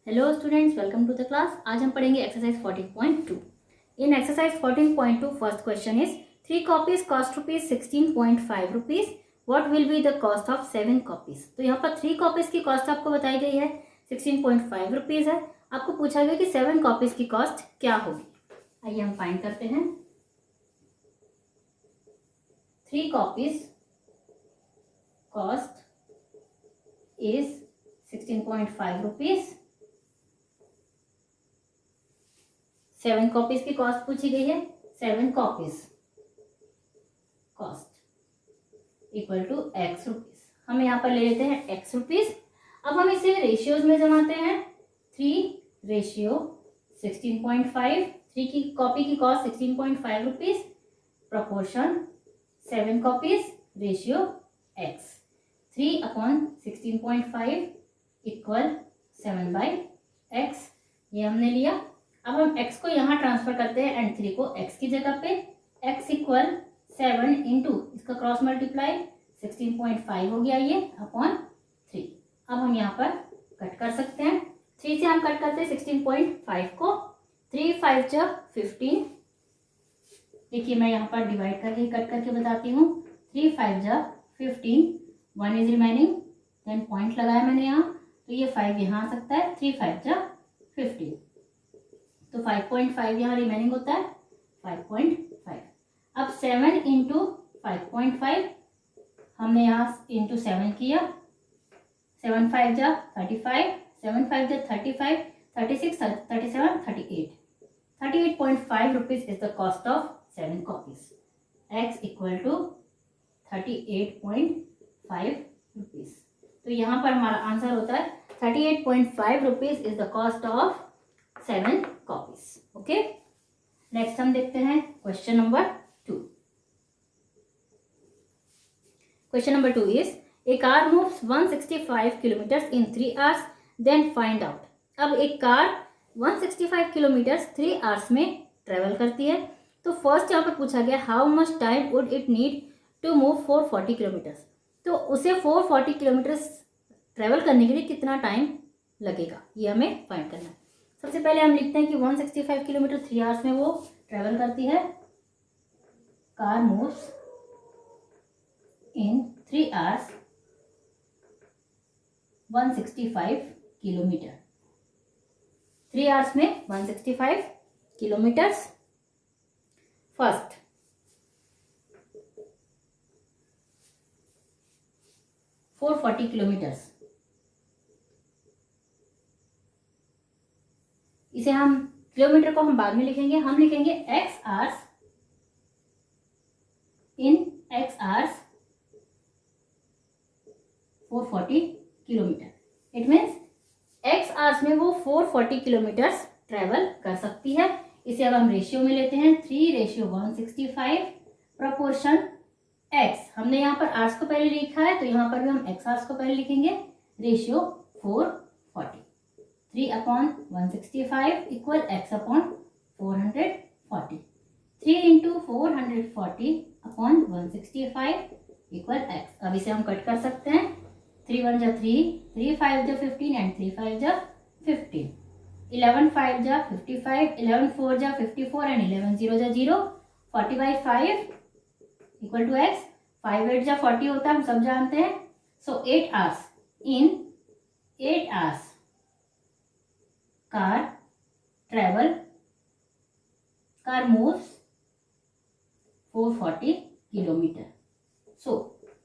Hello students, welcome to the class. आज हम पढ़ेंगे exercise 14.2। In exercise 14.2 first question is 3 copies cost rupees 16.5 rupees. What will be the cost of 7 copies. तो यहाँ पर 3 copies की cost आपको बताई गई है 16.5 रुपीज है। आपको पूछा गया कि 7 कॉपीज की कॉस्ट क्या होगी। आइए हम फाइंड करते हैं। 3 copies cost is 16.5 rupees. 7 copies की कॉस्ट पूछी गई है। 7 copies cost equal to X rupees. हम यहाँ पर ले लेते हैं एक्स रुपीज। अब हम इसे रेशियोज में जमाते हैं। 3 रेशियो 16.5। 3 की कॉपी की cost 16.5 rupees. Proportion 7 copies ratio x. 3 upon 16.5 equal 7/x। ये हमने लिया। अब हम x को यहाँ ट्रांसफर करते हैं एंड 3 को x की जगह पे। x इक्वल 7 इंटू इसका क्रॉस मल्टीप्लाई 16.5 हो गया ये अपॉन 3। अब हम यहाँ पर कट कर सकते हैं। 3 से हम कट करते हैं 16.5 को। 3 5 जा 15। देखिए मैं यहाँ पर डिवाइड करके कट करके बताती हूँ। 3 5 जा 15। 1 इज रिमेनिंग। देन पॉइंट लगाया मैंने यहाँ, तो ये 5 यहाँ आ सकता है। 3 5 जा 15, तो 5.5 यहाँ रिमेनिंग होता है 5.5। अब 7 इंटू 5.5 हमने यहाँ इंटू 7 किया। 7 5 जा 35, 7 5 जा 35, 36 37 38। 38.5 rupees is the cost of 7 copies. x equal to 38.5 rupees. तो यहाँ पर हमारा आंसर होता है 38.5 rupees is the cost of 7 copies. Okay, next हम देखते हैं question number 2। Question number 2 is a car moves 165 kilometre in 3 hours, then find out. अब एक कार 165 किलोमीटर 3 आवर्स में ट्रेवल करती है। तो फर्स्ट यहाँ पर पूछा गया how much time would it need to move 440 kilometres. तो उसे 440 किलोमीटर्स ट्रेवल करने के लिए कितना टाइम लगेगा, ये हमें फाइंड करना है। सबसे पहले हम लिखते हैं कि 165 किलोमीटर 3 आवर्स में वो ट्रेवल करती है। Car moves in 3 hours 165 kilometre. 3 hours में 165 किलोमीटर्स। फर्स्ट 440 किलोमीटर्स, इसे हम किलोमीटर को हम बाद में लिखेंगे। हम लिखेंगे x hours in x hours 440 kilometre. It means x hours में वो 440 किलोमीटर्स ट्रेवल कर सकती है। इसे अब हम रेशियो में लेते हैं। 3 रेशियो 165 प्रोपोर्शन x। हमने यहाँ पर आवर्स को पहले लिखा है, तो यहाँ पर भी हम x आवर्स को पहले लिखेंगे। Ratio 440। 3 upon 165 equal x upon 440। 3 into 440 upon 165 equal x। अब इसे हम कट कर सकते हैं। 3 1 जा 3, 3 5 जा 15 एंड 3 5 जा 15। 11 5 जा 55, 11 4 जा 54 एंड 11 0 जा 0। 40/5 इक्वल टू x। 5 8 जा 40 होता है, हम सब जानते हैं। So 8 hours in 8 hours car moves 440 kilometre. So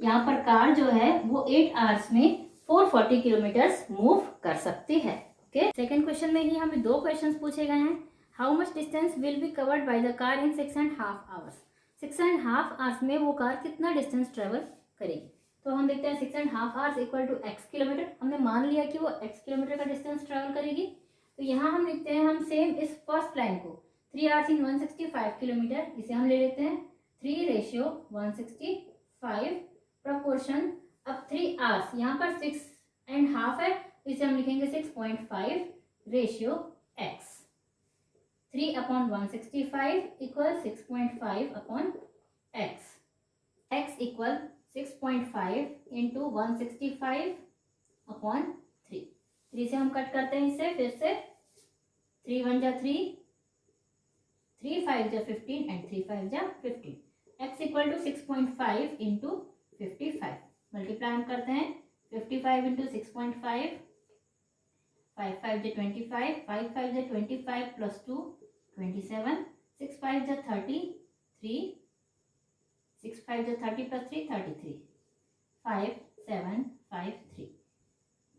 यहाँ पर कार जो है वो 8 आवर्स में 440 किलोमीटर्स मूव कर सकती है। ओके, सेकेंड क्वेश्चन में ही हमें 2 क्वेश्चंस पूछे गए हैं। How much distance will be covered by the car in 6.5 hours. 6.5 hours में वो कार कितना डिस्टेंस ट्रेवल करेगी। तो हम देखते हैं 6.5 hours equal to x kilometre. हमने मान लिया कि वो x किलोमीटर का डिस्टेंस ट्रेवल करेगी। तो यहाँ हम लिखते हैं, हम सेम इस फर्स्ट लाइन को 3 आवर्स इन 165 किलोमीटर, इसे हम ले लेते हैं 3 रेशियो 165 प्रोपोर्शन। अब 3 आवर्स यहाँ पर 6.5 है, तो इसे हम लिखेंगे 6.5 ratio x। 3 upon 165 equal 6.5 upon x। x equal 6.5 into 165 upon 3। 3 से हम कट करते हैं इसे फिर से, 3 1 जा 3, 3 5 जा 15 एंड 3 5 जा 15। x equal to 6.5 into 55, multiply हम करते हैं 55 इंटू 6.5, 5 5 जा 25, 5 5 जा 25 प्लस 2 27, 6 5 जा 33, 6 5 जा 30 प्लस 3 33, 5 7 5 3,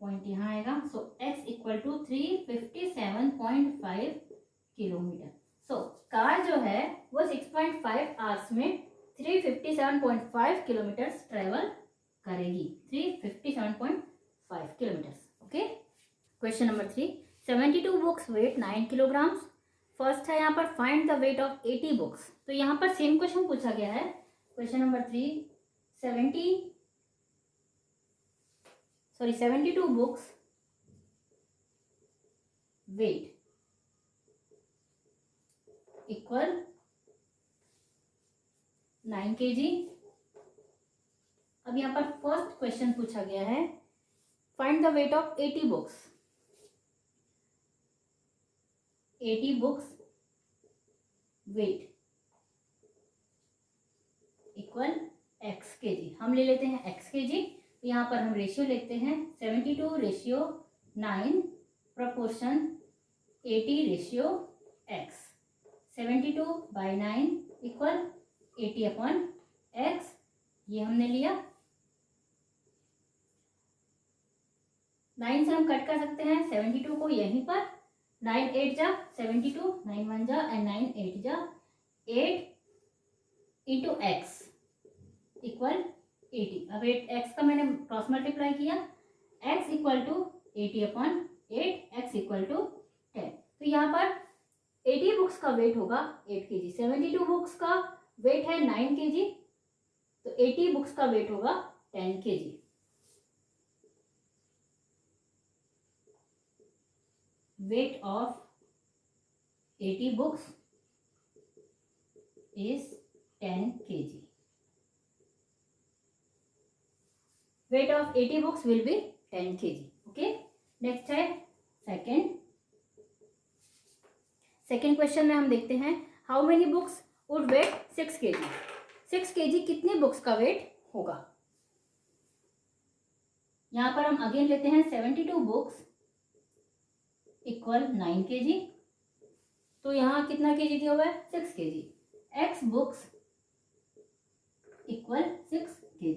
पॉइंट यहाँ आएगा। So x equal to 357.5 kilometre. So car जो है वो 6.5 आवर्स में 357.5 किलोमीटर ट्रेवल करेगी, 357.5 kilometre. Okay, question number 3, 72 books weight 9 kilograms. First है यहाँ पर find the weight of 80 books. तो यहाँ पर सेम क्वेश्चन पूछा गया है। Question number 3, 72 books weight equal 9 kg। अब यहाँ पर फर्स्ट क्वेश्चन पूछा गया है find the weight of 80 books. 80 books weight equal x kg। हम ले लेते हैं x kg। तो यहाँ पर हम रेशियो लेते हैं 72 ratio 9 proportion 80 ratio x। 72 by 9 equal 80 upon x, ये हमने लिया। 9 से हम कट कर सकते हैं 72 को यहीं पर, 9 8 जा 72, 9 1 जा एंड 9 8 जा 8 इंटू x इक्वल 80। अब 8x का मैंने क्रॉस मल्टीप्लाई किया, x equal to 80 upon 8, x equal to 10। तो यहाँ पर 80 बुक्स का वेट होगा 8 kg, 72 बुक्स का वेट है 9 kg, तो 80 बुक्स का वेट होगा 10 kg। वेट ऑफ 80 बुक्स इज 10 kg। Weight of 80 books will be 10 kg। Okay, next है सेकेंड क्वेश्चन में हम देखते हैं how many books would weight 6 kg। 6 kg कितने बुक्स का वेट होगा। यहां पर हम अगेन लेते हैं 72 बुक्स इक्वल 9 kg। तो यहां कितना kg दिया हुआ है 6 kg। x books equal 6 kg।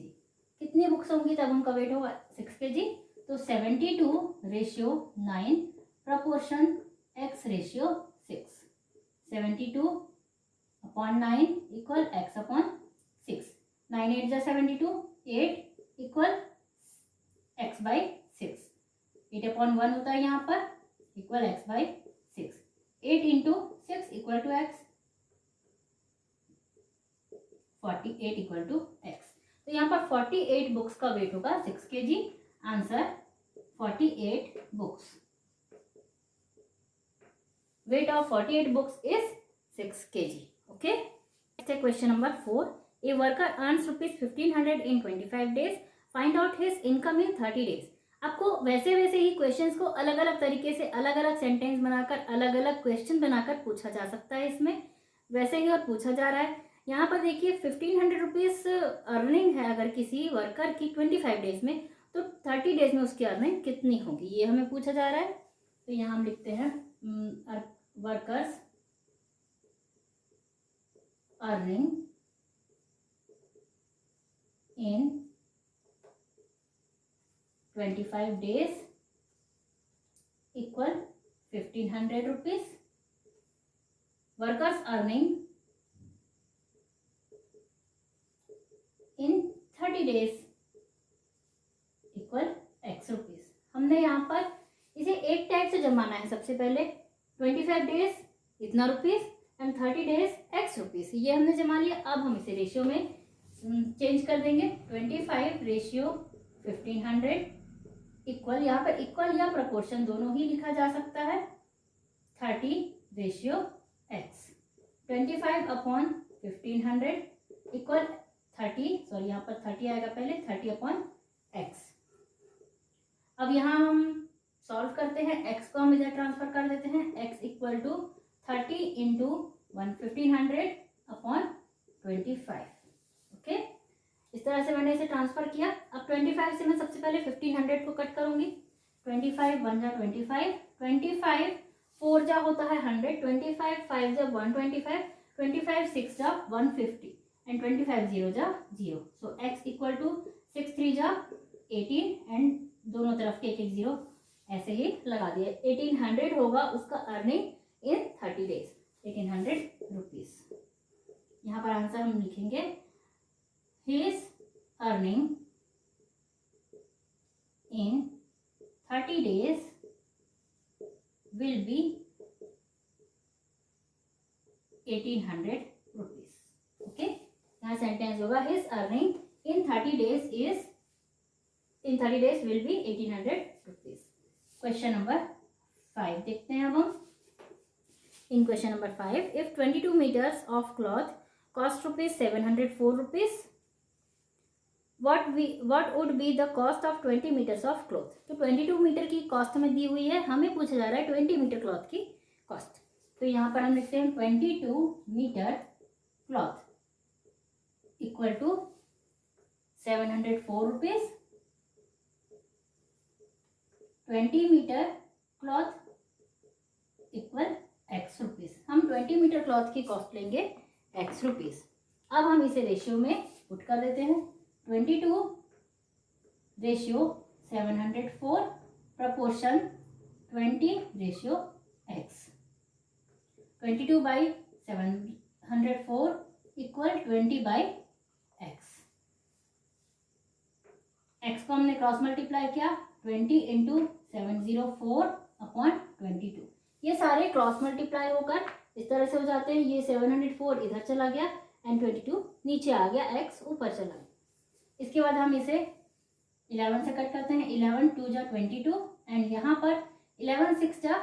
कितनी बुक्स होंगी तब उनका वेट होगा 6 kg। तो 72 ratio 9 proportion x ratio 6। 72 upon 9 equal x upon 6। 9 8 जा 72, 8 इक्वल x बाई 6। 8 अपॉन 1 होता है यहाँ पर equal x by 6। 8 into 6 equal to x, 48 equal to x। तो यहाँ पर 48 बुक्स का वेट होगा 6 kg। Answer 48 books. Weight of 48 books is 6 kg। Okay, next है question number 4। A worker earns ₹1500 in 25 days, find out his income in 30 days. आपको वैसे ही questions को अलग अलग तरीके से अलग अलग सेंटेंस बनाकर अलग अलग क्वेश्चन बनाकर पूछा जा सकता है। इसमें वैसे ही और पूछा जा रहा है। यहाँ पर देखिए 1500 रुपीज़ अर्निंग है अगर किसी वर्कर की 25 डेज में, तो 30 डेज में उसकी अर्निंग कितनी होगी ये हमें पूछा जा रहा है। तो यहाँ हम लिखते हैं workers earning in 25 days equal 1500 rupees. Workers earning in 30 days equal x rupees. हमने यहाँ पर इसे एक टाइप से जमाना है। सबसे पहले 25 डेज इतना rupees and 30 days x rupees, ये हमने जमा लिया। अब हम इसे रेशियो में चेंज कर देंगे। 25 रेशियो 1500 इक्वल, यहाँ पर इक्वल या प्रपोर्शन दोनों ही लिखा जा सकता है 30 ratio x। 25 upon 1500 equal 30, sorry यहाँ पर 30 आएगा पहले, 30 अपॉन x। अब यहाँ हम सॉल्व करते हैं, x को हम इधर ट्रांसफर कर देते हैं, x equal to 30 into 1500 upon 25। Okay, इस तरह से मैंने इसे ट्रांसफर किया। अब 25 से मैं सबसे पहले 1500 को कट करूंगी। 25 1 जा 25, 25 4 जा होता है 100, 25 5 जा 125, 25 6 जा 150 एंड 25 0 जा 0। सो x इक्वल टू 6 3 जा 18 एंड दोनों तरफ के एक एक जीरो ऐसे ही लगा दिए। 1800 होगा उसका अर्निंग इन 30 डेज, 1800 रुपीज। यहाँ पर आंसर हम लिखेंगे his earning in 30 days will be 1800 rupees। Okay, यहाँ सेंटेंस होगा his earning in 30 days will be 1800 rupees। Question number 5 देखते हैं अब हम। इन question number 5, if 22 meters of cloth cost rupees 704 rupees, what would be the cost of 20 meters of cloth। तो 22 metre की cost हमें दी हुई है, हमें पूछा जा रहा है 20 मीटर क्लॉथ की कॉस्ट। तो यहाँ पर हम लिखते हैं 22 metre cloth equal to 704 rupees. 20 metre cloth equal x rupees. हम 20 मीटर क्लॉथ की कॉस्ट लेंगे x रुपीज। अब हम इसे रेशियो में पुट कर देते हैं। 22 ratio 704 proportion 20 ratio x। 22 by 704 equal 20 by x। x को हमने क्रॉस मल्टीप्लाई किया, 20 इंटू 704 अपॉन 22। ये सारे क्रॉस मल्टीप्लाई होकर इस तरह से हो जाते हैं। ये 704 इधर चला गया एंड 22 नीचे आ गया, x ऊपर चला गया। इसके बाद हम इसे 11 से कट करते हैं। 11 2 जा 22 एंड यहाँ पर 11 6 जा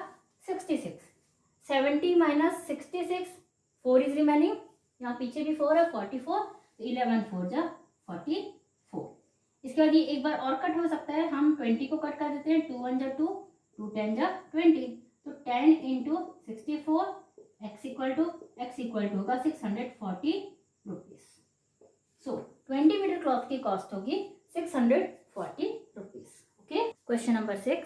66। 70 माइनस 66, 4 इज रिमेनिंग, यहाँ पीछे भी 4 है 44, तो 11 4 जा 44। इसके बाद ये एक बार और कट हो सकता है, हम 20 को कट कर देते हैं। 2 1 जा 2, 2 10 जा 20, तो 10 इंटू 64 x इक्वल टू होगा 640 रुपीज। सो 20 मीटर क्लॉथ की कॉस्ट होगी 640 rupees. Okay, question number 6,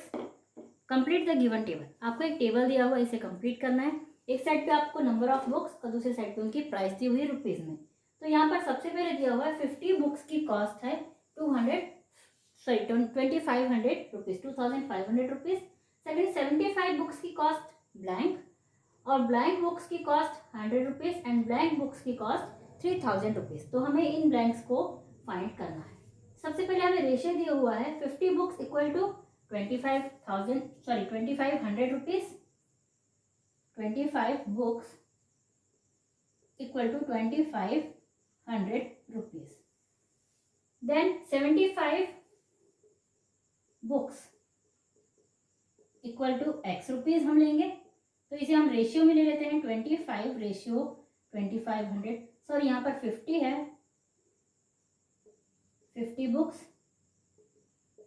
complete the given table. आपको एक टेबल दिया हुआ, इसे कंप्लीट करना है। एक साइड पे आपको नंबर ऑफ बुक्स और दूसरे साइड पे उनकी प्राइस दी हुई है रुपीज में। तो यहाँ पर सबसे पहले दिया हुआ है 50 बुक्स की कॉस्ट है 2500 रुपीज, 2500 रुपीज। सेकंड 75 बुक्स की कॉस्ट ब्लैंक, और ब्लैंक बुक्स की cost 100 rupees and blank books की कॉस्ट 3000 रुपीज। तो हमें इन ब्लैंक्स को फाइंड करना है। सबसे पहले हमें रेशियो दिया हुआ है 50 books equal to 2500 rupees. 25 books equal to 2500 rupees. Then 75 books equal to x rupees हम लेंगे। तो इसे हम रेशियो में ले लेते हैं 25 रेशियो 2500। सॉरी, यहाँ पर 50 है, 50 books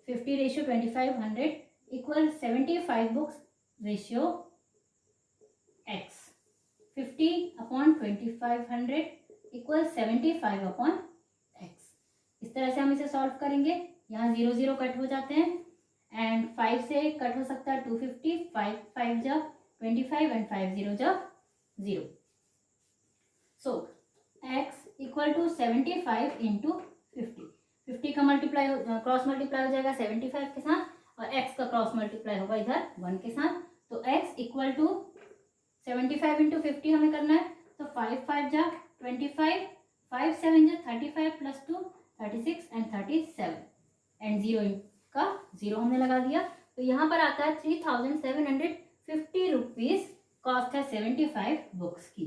50 ratio 2500 equal 75 books ratio x। 50 upon 2500 equal 75 upon x। इस तरह से हम इसे सॉल्व करेंगे। यहाँ 0 0 कट हो जाते हैं एंड 5 से कट हो सकता है 250, 5 5 जा 25 एंड 5 0 जा 0। सो x इक्वल टू 75 इंटू 50 का मल्टीप्लाई क्रॉस मल्टीप्लाई हो जाएगा 75 के साथ, और x का क्रॉस मल्टीप्लाई होगा इधर 1 के साथ। तो x इक्वल टू 75 इंटू 50 हमें करना है। तो 5 5 जा 25, 5 7 जा 35 प्लस 2 36 एंड 37 एंड 0 का 0 हमने लगा दिया। तो यहाँ पर आता है 3750 रुपीज कॉस्ट है 75 बुक्स की।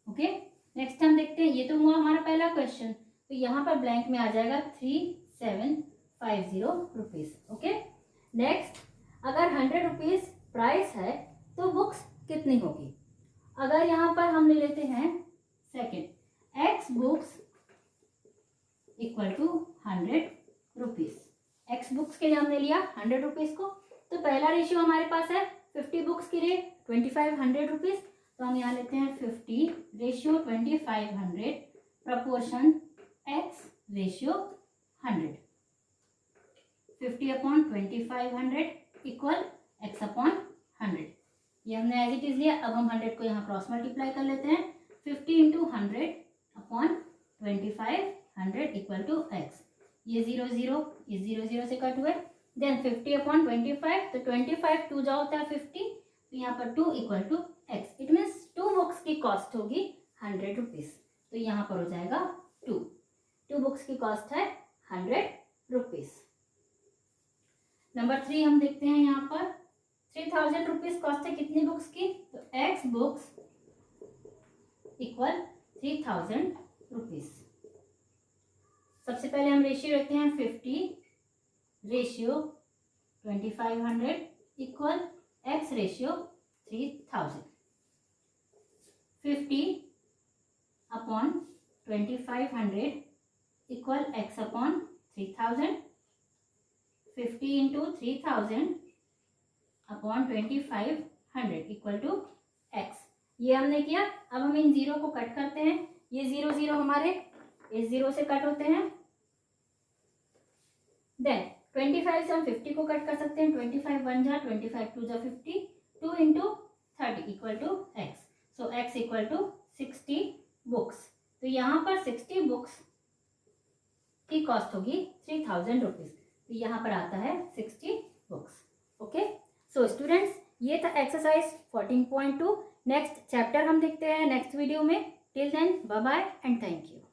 ओके, नेक्स्ट हम देखते हैं। ये तो हुआ हमारा पहला क्वेश्चन, तो यहाँ पर ब्लैंक में आ जाएगा 3750 रुपीज। ओके, नेक्स्ट, अगर 100 रुपीज प्राइस है तो बुक्स कितनी होगी। अगर यहाँ पर हम ले लेते हैं second, x books equal to 100 rupees. x books के लिए हमने लिया 100 रुपीज को, तो पहला रेशियो हमारे पास है 50 बुक्स के लिए 2500 रुपीज़, तो हम यहाँ लेते हैं 50 ratio 2500 proportion x ratio 100, 50 upon 2500 equal x upon 100। ये हमने एज इट इज लिया। अब हम 100 को यहाँ क्रॉस मल्टीप्लाई कर लेते हैं। 50 into 100 upon 2500 equal to x। ये 0 0 इस 0 0 से कट हुए। देन 50 अपॉन 25, तो 25 2 जा होता है 50, तो यहाँ पर 2 equal to x। It means 2 books की कॉस्ट होगी 100 रुपीज़, तो यहाँ पर हो जाएगा 2 बुक्स की कॉस्ट है 100 रुपीज़। नंबर 3 हम देखते हैं यहाँ पर 3000 रुपीज़ कॉस्ट है कितनी बुक्स की, तो x बुक्स इक्वल 3000 रुपीज़। सबसे पहले हम रेशियो रखते हैं 50 ratio 2500 equal x ratio 3000। 50 upon 2500 equal x upon 3000। 50 into 3000 upon 2500 equal to x। ये हमने किया। अब हम इन जीरो को कट करते हैं। ये 0 0 हमारे इस 0 से कट होते हैं। देन 25 से हम 50 को कट कर सकते हैं। 25 1 जा, 25 2 जा 50, 2 into 30 equal to x। So x equal to 60 books. तो यहाँ पर 60 बुक्स की कॉस्ट होगी 3000 रुपीज़। तो यहाँ पर आता है 60 बुक्स। ओके, सो स्टूडेंट्स, ये था एक्सरसाइज 14.2। नेक्स्ट चैप्टर हम देखते हैं नेक्स्ट वीडियो में। Till then bye bye and thank you.